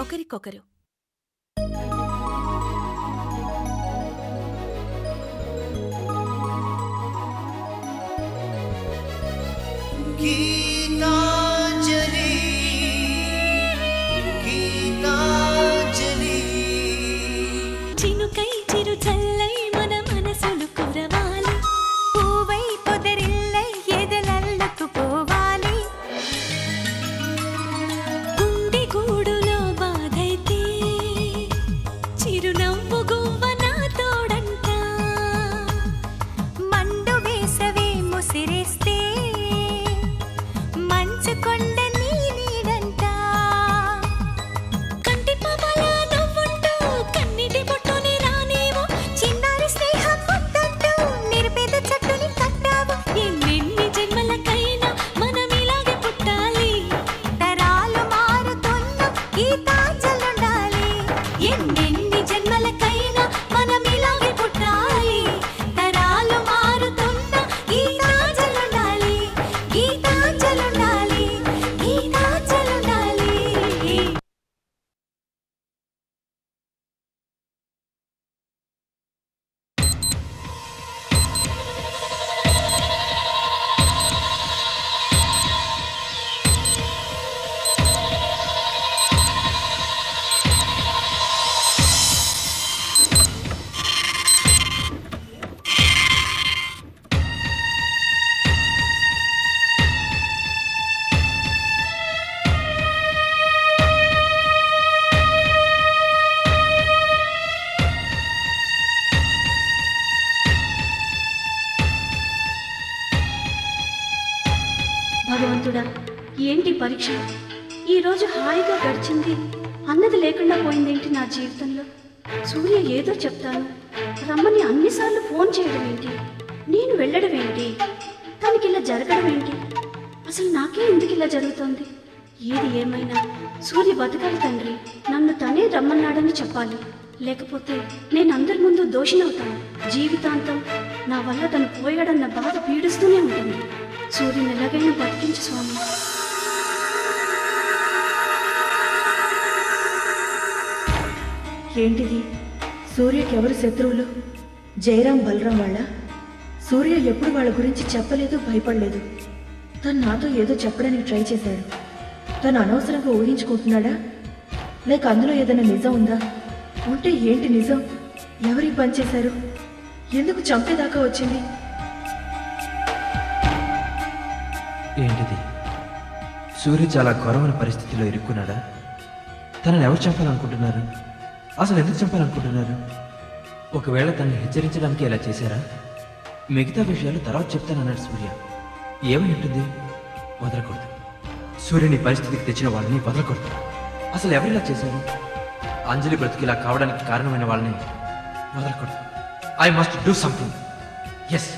ఒకరికొకరు. చినుకై చిరు చల్లై మన మనసులు కురవాలి, పూవై పొదరిల్లై ఎదలల్లకు పోవాలి. గుండె గూడులో బాధైతే చిరునవ్వు గువ్వ నా తోడంట, మండు వేసవే ముసిరేస్తే మంచు కొండ నీ నీడంట. కంటి పాపలా నవ్వుంటూ కన్నిటి బొట్టుని రానేమో, చిన్నారి స్నేహం పొద్దంటూ నిరుపేద చెట్టుని కట్టావు. ఎన్నెన్ని జన్మలకైనా మనం ఇలాగే పుట్టాలి, తరాలు మారుతున్న గీతాంజలుండాలి. ఎన్నెన్ని జన్మలకైనా మనం ఇలాగే పుట్టాలి, తరాలు మారుతున్న గీతాంజలుండాలి, గీతాంజలుండాలి, గీతాంజలుండాలి. భగవంతుడా, ఏంటి పరీక్ష? ఈరోజు హాయిగా గడిచింది అన్నది లేకుండా పోయిందేంటి నా జీవితంలో? సూర్య ఏదో చెప్తాను రమ్మని అన్నిసార్లు ఫోన్ చేయడం ఏంటి, నేను వెళ్ళడం ఏంటి, తనకి ఇలా జరగడం ఏంటి? అసలు నాకే ఎందుకు ఇలా జరుగుతోంది? ఏది ఏమైనా సూర్య బతకాలి తండ్రి, నన్ను తనే రమ్మన్నాడని చెప్పాలి, లేకపోతే నేను అందరి ముందు దోషినవుతాను. జీవితాంతం నా వల్ల తను పోయాడన్న బాధ పీడిస్తూనే ఉంటుంది. సూర్యుని ఎలాగైనా బతికించు స్వామి. ఏంటిది? సూర్యకి ఎవరు శత్రువులు? జయరాం బలరాం వాళ్ళ? సూర్య ఎప్పుడు వాళ్ళ గురించి చెప్పలేదు, భయపడలేదు. తను నాతో ఏదో చెప్పడానికి ట్రై చేశాడు. తను అనవసరంగా ఊహించుకుంటున్నాడా, లేక అందులో ఏదైనా నిజం ఉందా? ఉంటే ఏంటి నిజం? ఎవరికి పనిచేశారు? ఎందుకు చంపేదాకా వచ్చింది? ఏంటిది? సూర్య చాలా ఘోరమైన పరిస్థితిలో ఇరుక్కున్నాడా? తనని ఎవరు చంపాలనుకుంటున్నారు? అసలు ఎందుకు చంపాలనుకుంటున్నారు? ఒకవేళ తనని హెచ్చరించడానికి ఇలా చేశారా? మిగతా విషయాలు తర్వాత చెప్తానన్నాడు సూర్య. ఏమై ఉంటుంది? వదలకూడదు. సూర్యుని పరిస్థితికి తెచ్చిన వాళ్ళని వదలకూడదు. అసలు ఎవరిలా చేశారు? అంజలి బ్రతికిలా కావడానికి కారణమైన వాళ్ళని వదలకూడదు. I must do something. Yes.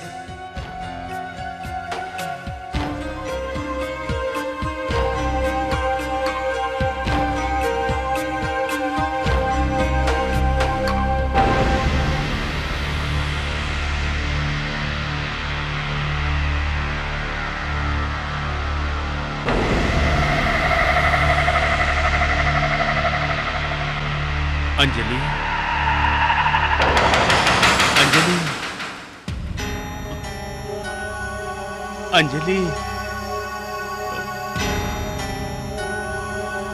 Anjali, Anjali, Anjali,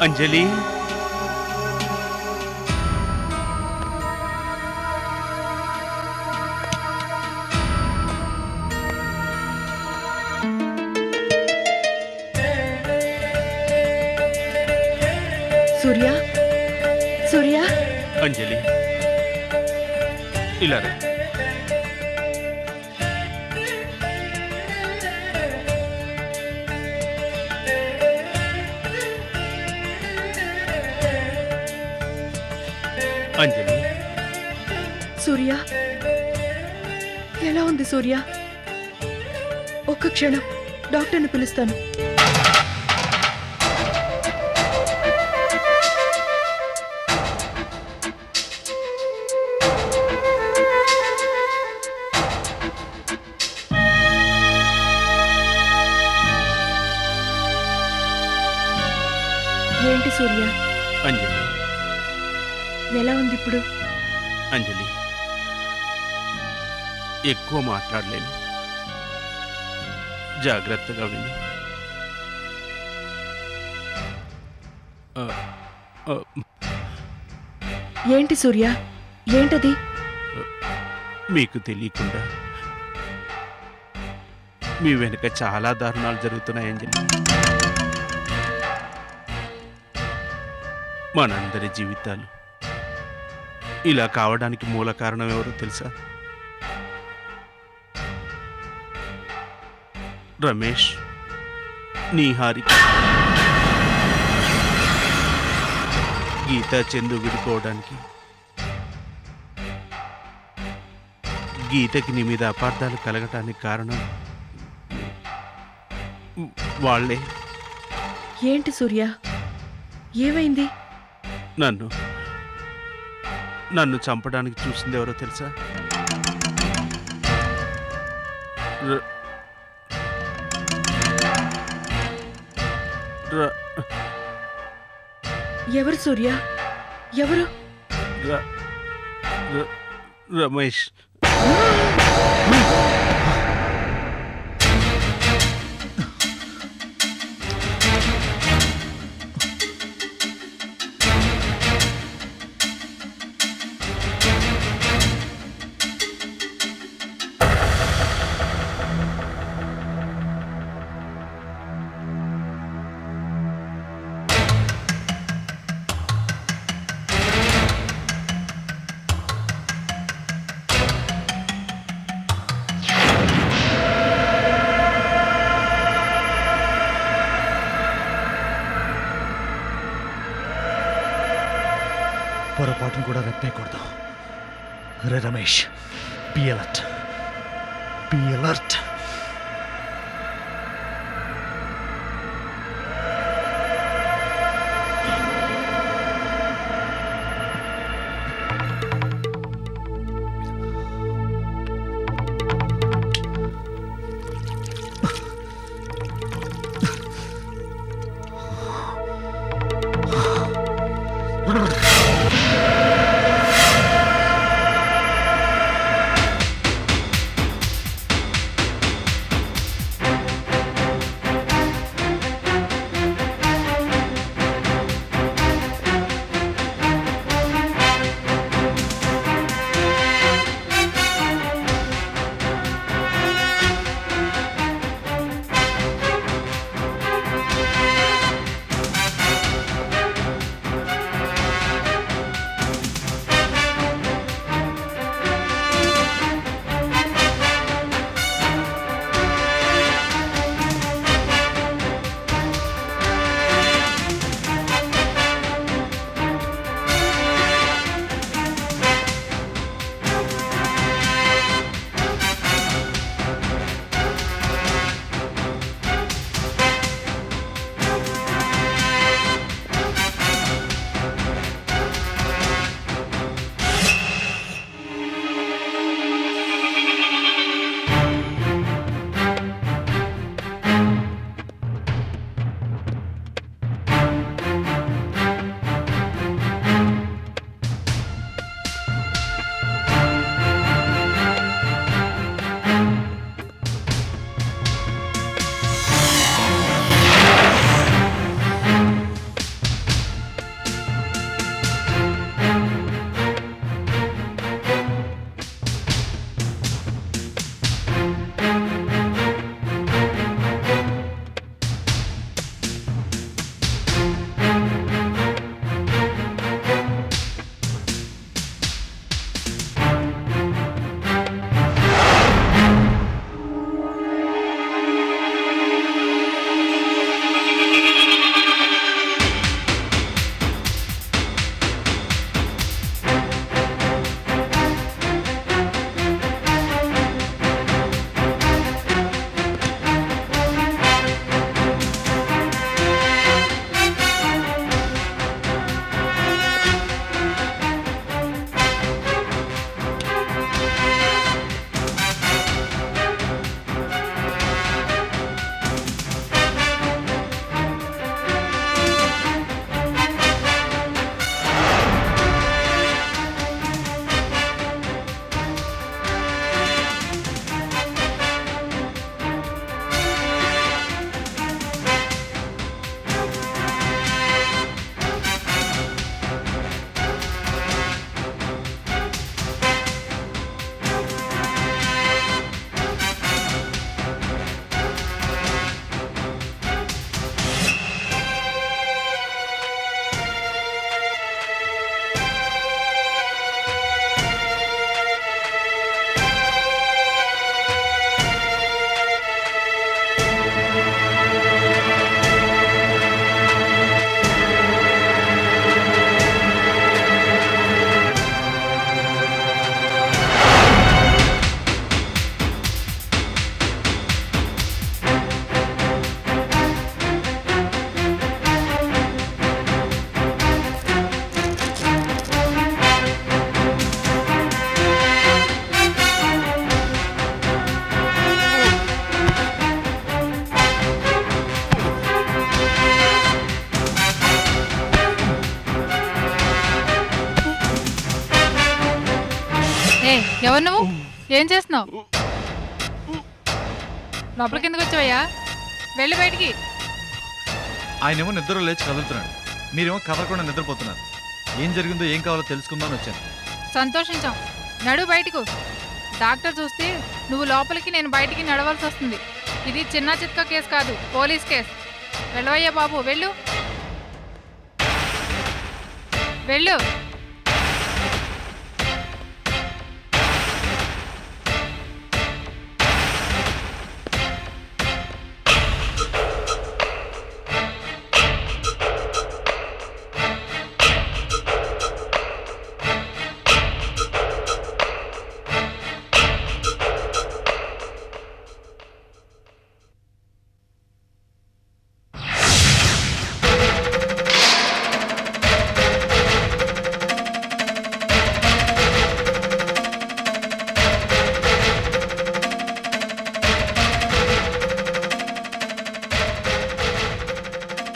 Anjali. Surya, Surya. Anjali, ఇలా రా. అంజలి. సూర్య, ఎలా ఉంది సూర్య? ఒక్క క్షణం, డాక్టర్ని పిలుస్తాను. ఏంటి సూర్య? అంజలి, ఎలా ఉంది ఇప్పుడు? అంజలి, ఎక్కువ మాట్లాడలేను, జాగ్రత్తగా విను. ఏంటి సూర్య, ఏంటది? మీకు తెలియకుండా మీ వెనుక చాలా దారుణాలు జరుగుతున్నాయి అంజలి. మనందరి జీవితాలు ఇలా కావడానికి మూల కారణం ఎవరో తెలుసా? రమేష్, నీహారిక, గీతా, చందు విడిపోవడానికి గీతకి నీ మీద అపార్థాలు కలగటానికి కారణం వాళ్ళే. ఏంటి సూర్య, ఏమైంది? నన్ను చంపడానికి చూసింది ఎవరో తెలుసా? ఎవరు సూర్య, ఎవరు? రమేష్. పొరపాటును కూడా రెప్పేయకూడదు. రే Ramesh, be alert, be alert. ఎవరు నువ్వు? ఏం చేస్తున్నావు? లోపలికి ఎందుకు వచ్చావయ్యా? వెళ్ళి బయటికి. ఆయనేమో నిద్ర లేచి కదులుతున్నాడు, మీరేమో కదలకుండా నిద్రపోతున్నారు. ఏం జరిగిందో ఏం కావాలో తెలుసుకుందామని వచ్చాను. సంతోషించాం. నడు బయటకు. డాక్టర్ చూస్తే నువ్వు లోపలికి, నేను బయటికి నడవాల్సి వస్తుంది. ఇది చిన్న చిత్క కేసు కాదు, పోలీస్ కేసు. వెళ్ళవయ్యా బాబు, వెళ్ళు వెళ్ళు.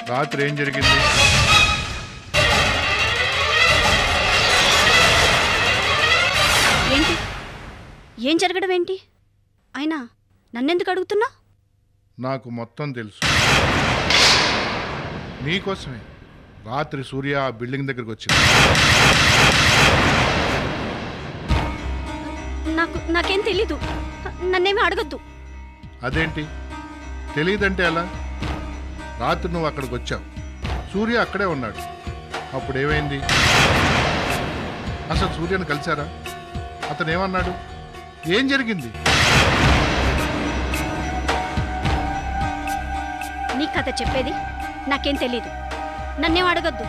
రాత్రి ఏం జరిగింది? ఏంటి? ఏం జరగడం ఏంటి? అయినా నన్నెందుకు అడుగుతున్నా? నాకు మొత్తం తెలుసు. నీకోసమే రాత్రి సూర్య ఆ బిల్డింగ్ దగ్గరికి వచ్చింది. నాకేం తెలీదు. నన్నేమీ అడగద్దు. అదేంటి తెలియదంటే ఎలా? రాత్రి నువ్వు అక్కడికి వచ్చావు, సూర్య అక్కడే ఉన్నాడు. అప్పుడు ఏమైంది? అసలు సూర్యను కలిశారా? అతను ఏమన్నాడు? ఏం జరిగింది? నీ కథ చెప్పేది నాకేం తెలీదు. నన్నేం అడగద్దు.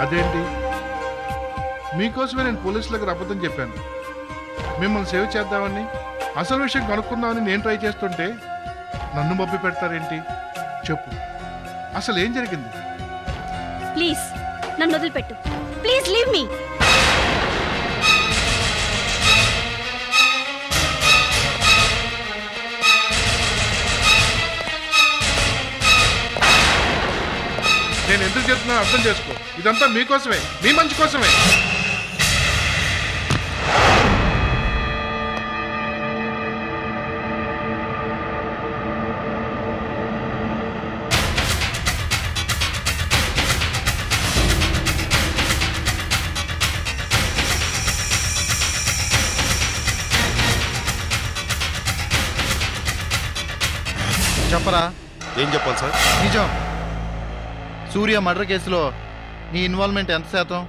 అదేంటి? మీకోసమే నేను పోలీసుల దగ్గర అబద్ధం చెప్పాను. మిమ్మల్ని సేవ్ చేద్దామని, అసలు విషయం కనుక్కుందామని నేను ట్రై చేస్తుంటే నన్ను మబ్బి పెడతారేంటి? చెప్పు, అసలు ఏం జరిగింది? ప్లీజ్ నన్ను వదిలిపెట్టు. Please leave me. నేను ఎందుకు చెప్తున్నా అర్థం చేసుకో. ఇదంతా మీకోసమే, మీ మంచి కోసమే. చెప్పరా. ఏం చెప్పాలి సార్? నిజం. సూర్య మర్డర్ కేసులో నీ ఇన్వాల్వ్మెంట్ ఎంత శాతం?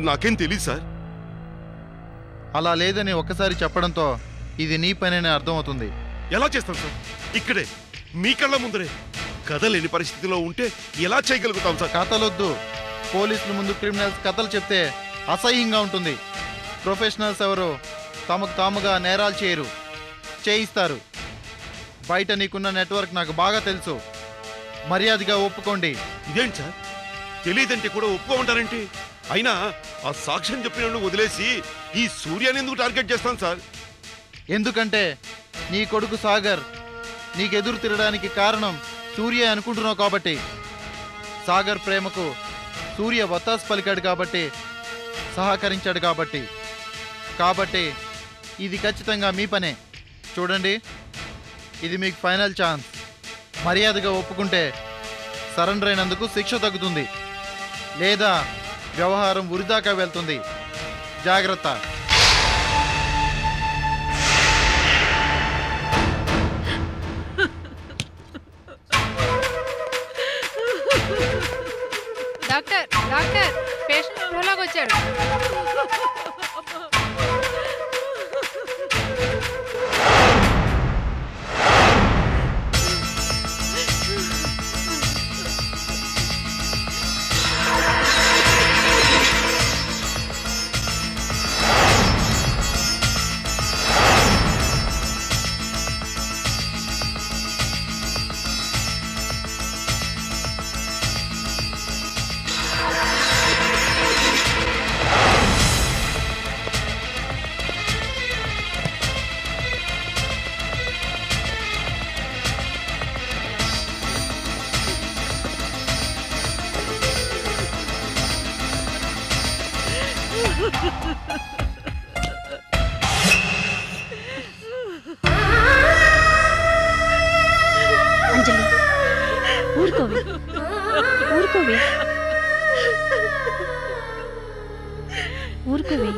నాకేం తెలియదు సార్. అలా లేదని ఒక్కసారి చెప్పడంతో ఇది నీ పనేనే అర్థమవుతుంది. ఎలా చేస్తాం సార్? ఇక్కడే మీ కళ్ళ ముందరే కథలేని పరిస్థితిలో ఉంటే ఎలా చేయగలుగుతాం సార్? కథలొద్దు. పోలీసుల ముందు క్రిమినల్స్ కథలు చెప్తే అసహ్యంగా ఉంటుంది. ప్రొఫెషనల్స్ ఎవరు తమకు తాముగా నేరాలు చేయరు, చేయిస్తారు. బయట నీకున్న నెట్వర్క్ నాకు బాగా తెలుసు. మర్యాదగా ఒప్పుకోండి. ఇదేంటి సార్, తెలియదంటే కూడా ఒప్పుకోమంటారేంటి? అయినా ఆ సాక్ష్యం చెప్పిన వదిలేసి ఈ సూర్యాన్ని ఎందుకు టార్గెట్ చేస్తాను సార్? ఎందుకంటే నీ కొడుకు సాగర్ నీకెదురు తిరగడానికి కారణం సూర్య అనుకుంటున్నావు కాబట్టి. సాగర్ ప్రేమకు సూర్య వత్తాసు పలికాడు కాబట్టి, సహకరించాడు కాబట్టి ఇది ఖచ్చితంగా మీ పనే. చూడండి, ఇది మీకు ఫైనల్ ఛాన్స్. మర్యాదగా ఒప్పుకుంటే సరెండర్ అయినందుకు శిక్ష తగ్గుతుంది, లేదా వ్యవహారం ఉరిదాకా వెళ్తుంది. జాగ్రత్త. డాక్టర్ డాక్టర్, పేషెంట్ స్పృహలోకి వచ్చాడు. అంజలి ఊరుకోవే ఊరుకోవే ఊరుకోవే